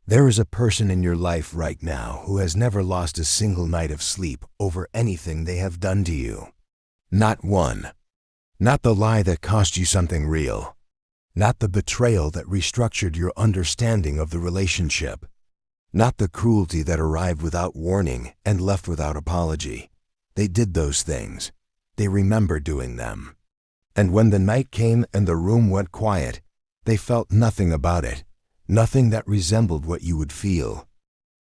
There is a person in your life right now who has never lost a single night of sleep over anything they have done to you. Not one. Not the lie that cost you something real. Not the betrayal that restructured your understanding of the relationship. Not the cruelty that arrived without warning and left without apology. They did those things. They remember doing them. And when the night came and the room went quiet, they felt nothing about it. Nothing that resembled what you would feel.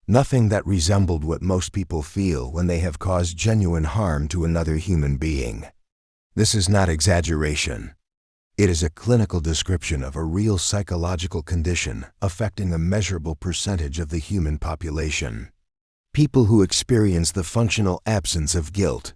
Nothing that resembled what most people feel when they have caused genuine harm to another human being. This is not exaggeration. It is a clinical description of a real psychological condition affecting a measurable percentage of the human population. People who experience the functional absence of guilt,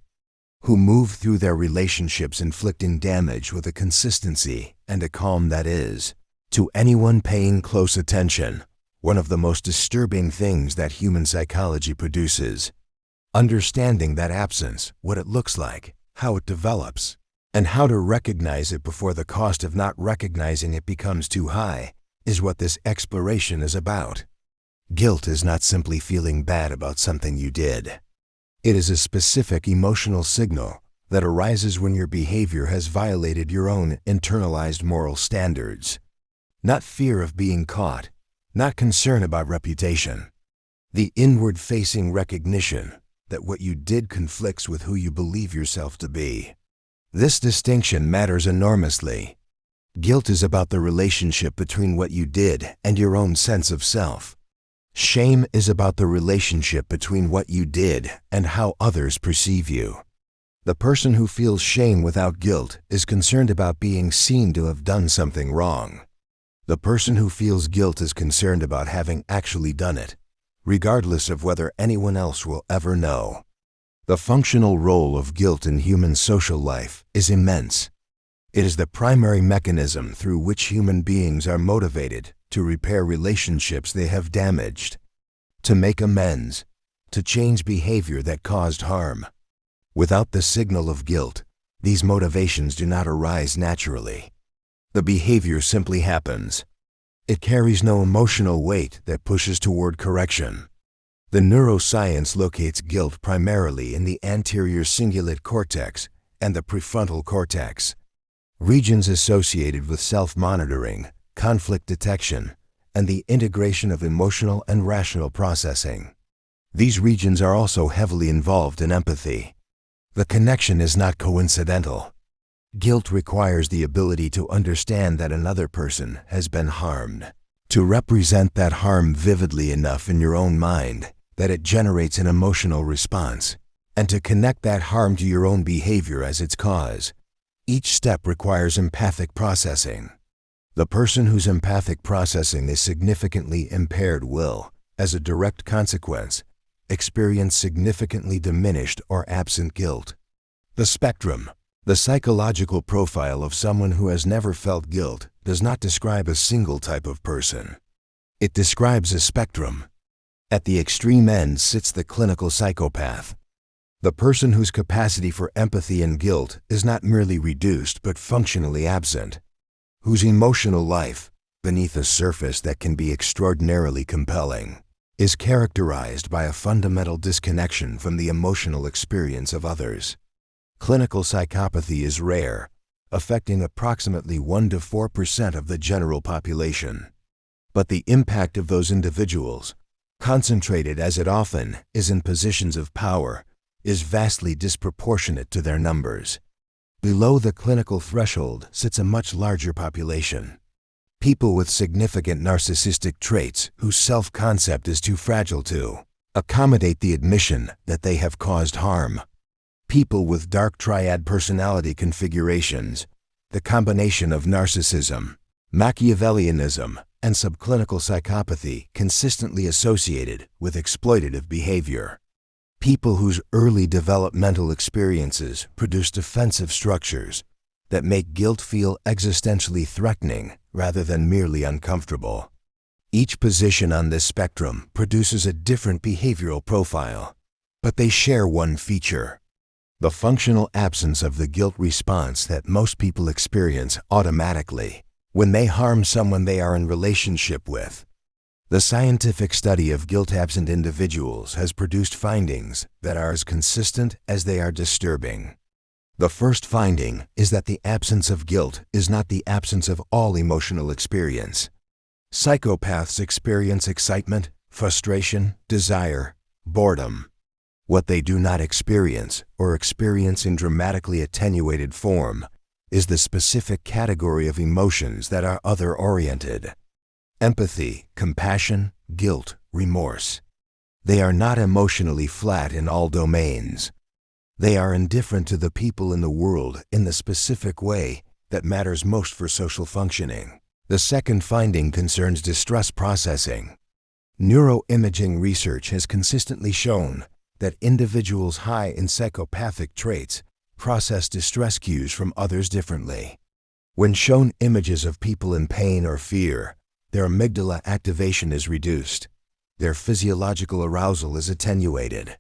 who move through their relationships inflicting damage with a consistency and a calm that is, to anyone paying close attention, one of the most disturbing things that human psychology produces. Understanding that absence, what it looks like, how it develops, and how to recognize it before the cost of not recognizing it becomes too high, is what this exploration is about. Guilt is not simply feeling bad about something you did. It is a specific emotional signal that arises when your behavior has violated your own internalized moral standards. Not fear of being caught, not concern about reputation. The inward-facing recognition that what you did conflicts with who you believe yourself to be. This distinction matters enormously. Guilt is about the relationship between what you did and your own sense of self. Shame is about the relationship between what you did and how others perceive you. The person who feels shame without guilt is concerned about being seen to have done something wrong. The person who feels guilt is concerned about having actually done it, regardless of whether anyone else will ever know. The functional role of guilt in human social life is immense. It is the primary mechanism through which human beings are motivated to repair relationships they have damaged, to make amends, to change behavior that caused harm. Without the signal of guilt, these motivations do not arise naturally. The behavior simply happens. It carries no emotional weight that pushes toward correction. The neuroscience locates guilt primarily in the anterior cingulate cortex and the prefrontal cortex, regions associated with self-monitoring, conflict detection, and the integration of emotional and rational processing. These regions are also heavily involved in empathy. The connection is not coincidental. Guilt requires the ability to understand that another person has been harmed, to represent that harm vividly enough in your own mind that it generates an emotional response, and to connect that harm to your own behavior as its cause. Each step requires empathic processing. The person whose empathic processing is significantly impaired will, as a direct consequence, experience significantly diminished or absent guilt. The spectrum. The psychological profile of someone who has never felt guilt does not describe a single type of person. It describes a spectrum. At the extreme end sits the clinical psychopath, the person whose capacity for empathy and guilt is not merely reduced but functionally absent, whose emotional life, beneath a surface that can be extraordinarily compelling, is characterized by a fundamental disconnection from the emotional experience of others. Clinical psychopathy is rare, affecting approximately 1 to 4% of the general population. But the impact of those individuals, concentrated as it often is in positions of power, is vastly disproportionate to their numbers. Below the clinical threshold sits a much larger population. People with significant narcissistic traits whose self-concept is too fragile to accommodate the admission that they have caused harm. People with dark triad personality configurations, the combination of narcissism, Machiavellianism, and subclinical psychopathy consistently associated with exploitative behavior. People whose early developmental experiences produce defensive structures that make guilt feel existentially threatening rather than merely uncomfortable. Each position on this spectrum produces a different behavioral profile, but they share one feature: the functional absence of the guilt response that most people experience automatically when they harm someone they are in relationship with. The scientific study of guilt-absent individuals has produced findings that are as consistent as they are disturbing. The first finding is that the absence of guilt is not the absence of all emotional experience. Psychopaths experience excitement, frustration, desire, boredom. What they do not experience, or experience in dramatically attenuated form, is the specific category of emotions that are other-oriented. Empathy, compassion, guilt, remorse. They are not emotionally flat in all domains. They are indifferent to the people in the world in the specific way that matters most for social functioning. The second finding concerns distress processing. Neuroimaging research has consistently shown that individuals high in psychopathic traits process distress cues from others differently. When shown images of people in pain or fear, their amygdala activation is reduced. Their physiological arousal is attenuated.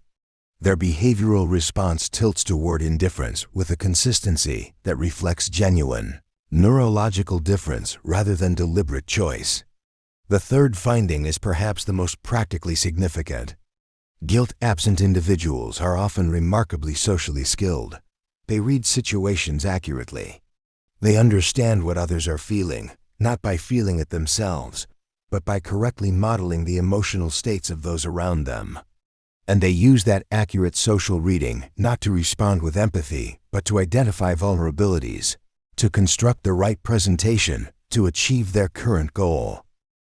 Their behavioral response tilts toward indifference with a consistency that reflects genuine neurological difference rather than deliberate choice. The third finding is perhaps the most practically significant. Guilt-absent individuals are often remarkably socially skilled. They read situations accurately. They understand what others are feeling, not by feeling it themselves, but by correctly modeling the emotional states of those around them. And they use that accurate social reading not to respond with empathy, but to identify vulnerabilities, to construct the right presentation, to achieve their current goal.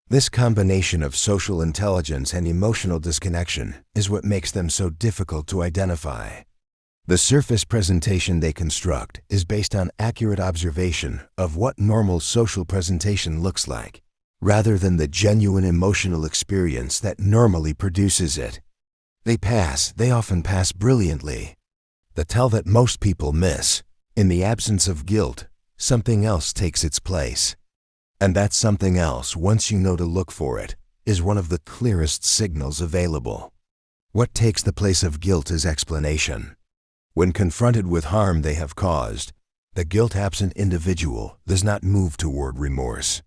This combination of social intelligence and emotional disconnection is what makes them so difficult to identify. The surface presentation they construct is based on accurate observation of what normal social presentation looks like, rather than the genuine emotional experience that normally produces it. They often pass brilliantly. The tell that most people miss: in the absence of guilt, something else takes its place. And that something else, once you know to look for it, is one of the clearest signals available. What takes the place of guilt is explanation. When confronted with harm they have caused, the guilt-absent individual does not move toward remorse.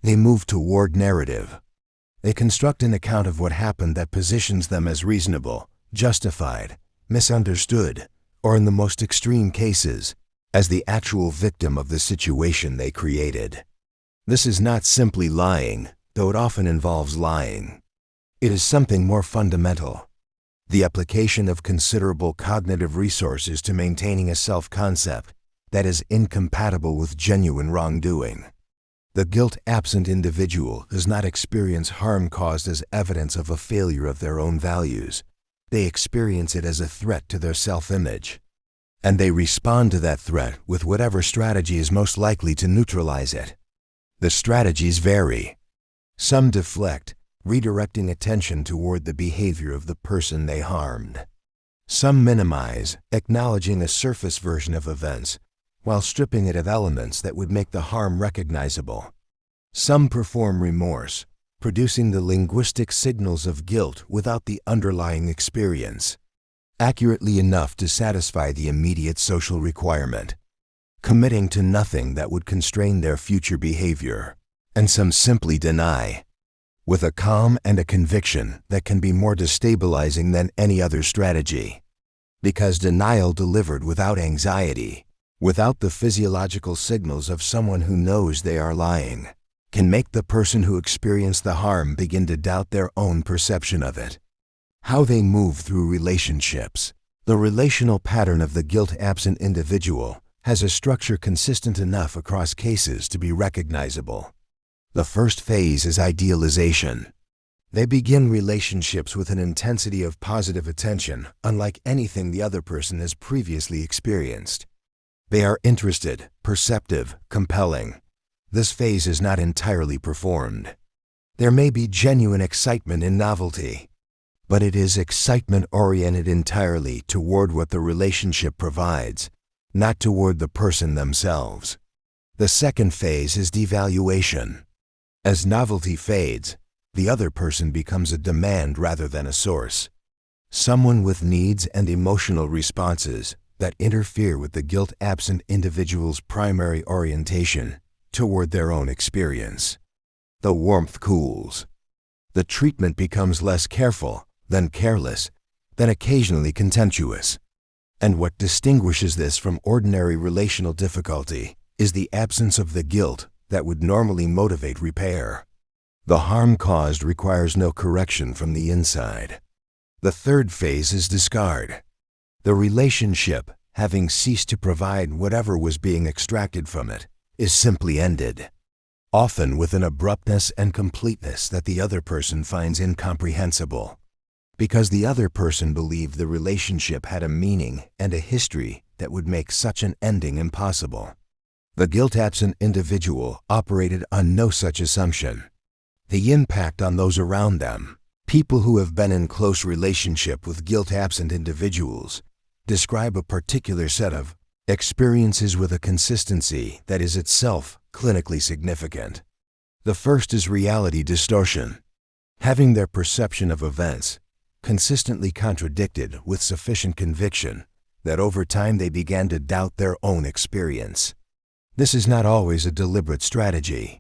They move toward narrative. They construct an account of what happened that positions them as reasonable, justified, misunderstood, or in the most extreme cases, as the actual victim of the situation they created. This is not simply lying, though it often involves lying. It is something more fundamental: the application of considerable cognitive resources to maintaining a self-concept that is incompatible with genuine wrongdoing. The guilt-absent individual does not experience harm caused as evidence of a failure of their own values. They experience it as a threat to their self-image. And they respond to that threat with whatever strategy is most likely to neutralize it. The strategies vary. Some deflect, redirecting attention toward the behavior of the person they harmed. Some minimize, acknowledging a surface version of events, while stripping it of elements that would make the harm recognizable. Some perform remorse, producing the linguistic signals of guilt without the underlying experience, accurately enough to satisfy the immediate social requirement, committing to nothing that would constrain their future behavior. And some simply deny, with a calm and a conviction that can be more destabilizing than any other strategy. Because denial delivered without anxiety, without the physiological signals of someone who knows they are lying, can make the person who experienced the harm begin to doubt their own perception of it. How they move through relationships. The relational pattern of the guilt-absent individual has a structure consistent enough across cases to be recognizable. The first phase is idealization. They begin relationships with an intensity of positive attention unlike anything the other person has previously experienced. They are interested, perceptive, compelling. This phase is not entirely performed. There may be genuine excitement in novelty, but it is excitement oriented entirely toward what the relationship provides, not toward the person themselves. The second phase is devaluation. As novelty fades, the other person becomes a demand rather than a source. Someone with needs and emotional responses that interfere with the guilt-absent individual's primary orientation toward their own experience. The warmth cools. The treatment becomes less careful, then careless, then occasionally contemptuous. And what distinguishes this from ordinary relational difficulty is the absence of the guilt that would normally motivate repair. The harm caused requires no correction from the inside. The third phase is discard. The relationship, having ceased to provide whatever was being extracted from it, is simply ended, often with an abruptness and completeness that the other person finds incomprehensible, because the other person believed the relationship had a meaning and a history that would make such an ending impossible. The guilt-absent individual operated on no such assumption. The impact on those around them, people who have been in close relationship with guilt-absent individuals, describe a particular set of experiences with a consistency that is itself clinically significant. The first is reality distortion, having their perception of events consistently contradicted with sufficient conviction that over time they began to doubt their own experience. This is not always a deliberate strategy.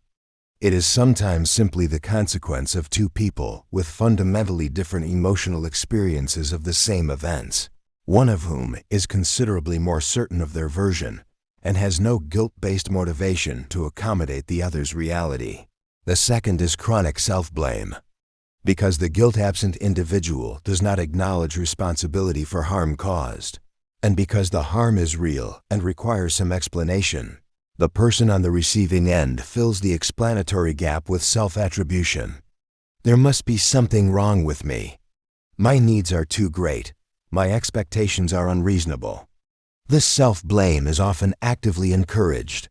It is sometimes simply the consequence of two people with fundamentally different emotional experiences of the same events, one of whom is considerably more certain of their version and has no guilt-based motivation to accommodate the other's reality. The second is chronic self-blame. Because the guilt-absent individual does not acknowledge responsibility for harm caused, and because the harm is real and requires some explanation, the person on the receiving end fills the explanatory gap with self-attribution. There must be something wrong with me. My needs are too great. My expectations are unreasonable. This self-blame is often actively encouraged,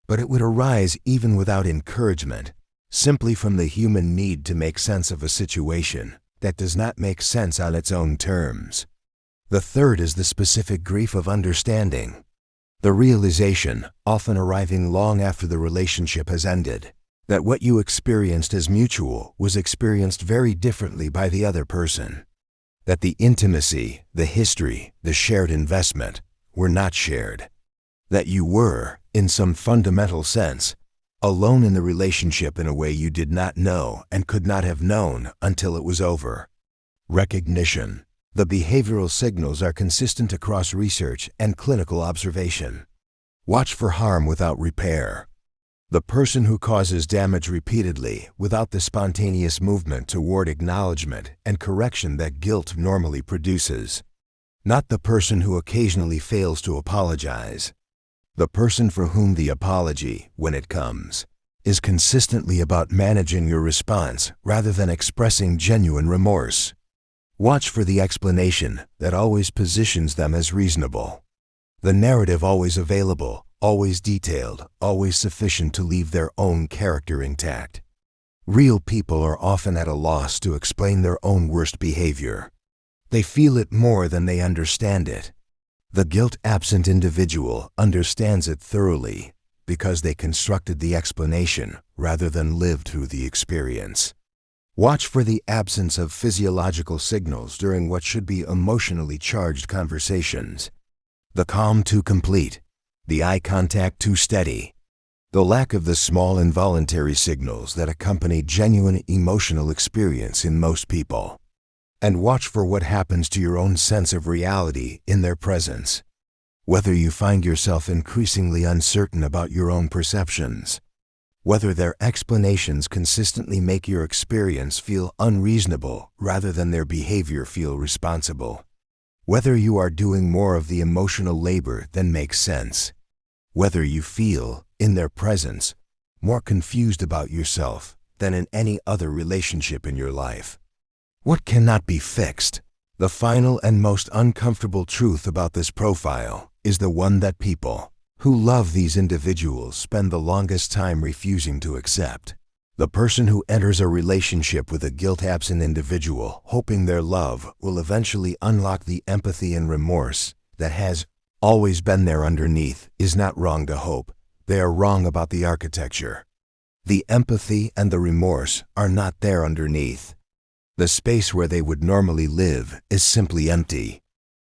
but it would arise even without encouragement, simply from the human need to make sense of a situation that does not make sense on its own terms. The third is the specific grief of understanding. The realization, often arriving long after the relationship has ended, that what you experienced as mutual was experienced very differently by the other person. That the intimacy, the history, the shared investment were not shared. That you were, in some fundamental sense, alone in the relationship in a way you did not know and could not have known until it was over. Recognition. The behavioral signals are consistent across research and clinical observation. Watch for harm without repair. The person who causes damage repeatedly without the spontaneous movement toward acknowledgement and correction that guilt normally produces. Not the person who occasionally fails to apologize. The person for whom the apology, when it comes, is consistently about managing your response rather than expressing genuine remorse. Watch for the explanation that always positions them as reasonable. The narrative always available, always detailed, always sufficient to leave their own character intact. Real people are often at a loss to explain their own worst behavior. They feel it more than they understand it. The guilt-absent individual understands it thoroughly because they constructed the explanation rather than lived through the experience. Watch for the absence of physiological signals during what should be emotionally charged conversations. The calm too complete, the eye contact too steady, the lack of the small involuntary signals that accompany genuine emotional experience in most people. And watch for what happens to your own sense of reality in their presence. Whether you find yourself increasingly uncertain about your own perceptions, whether their explanations consistently make your experience feel unreasonable rather than their behavior feel responsible, whether you are doing more of the emotional labor than makes sense, whether you feel, in their presence, more confused about yourself than in any other relationship in your life. What cannot be fixed? The final and most uncomfortable truth about this profile is the one that people who love these individuals spend the longest time refusing to accept. The person who enters a relationship with a guilt-absent individual hoping their love will eventually unlock the empathy and remorse that has always been there underneath is not wrong to hope. They are wrong about the architecture. The empathy and the remorse are not there underneath. The space where they would normally live is simply empty.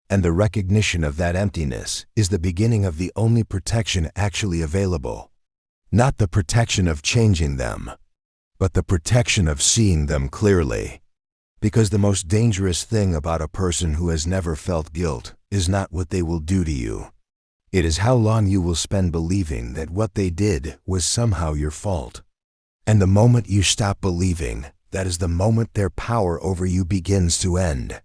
And the recognition of that emptiness is the beginning of the only protection actually available, not the protection of changing them, but the protection of seeing them clearly. Because the most dangerous thing about a person who has never felt guilt is not what they will do to you. It is how long you will spend believing that what they did was somehow your fault. And the moment you stop believing, that is the moment their power over you begins to end.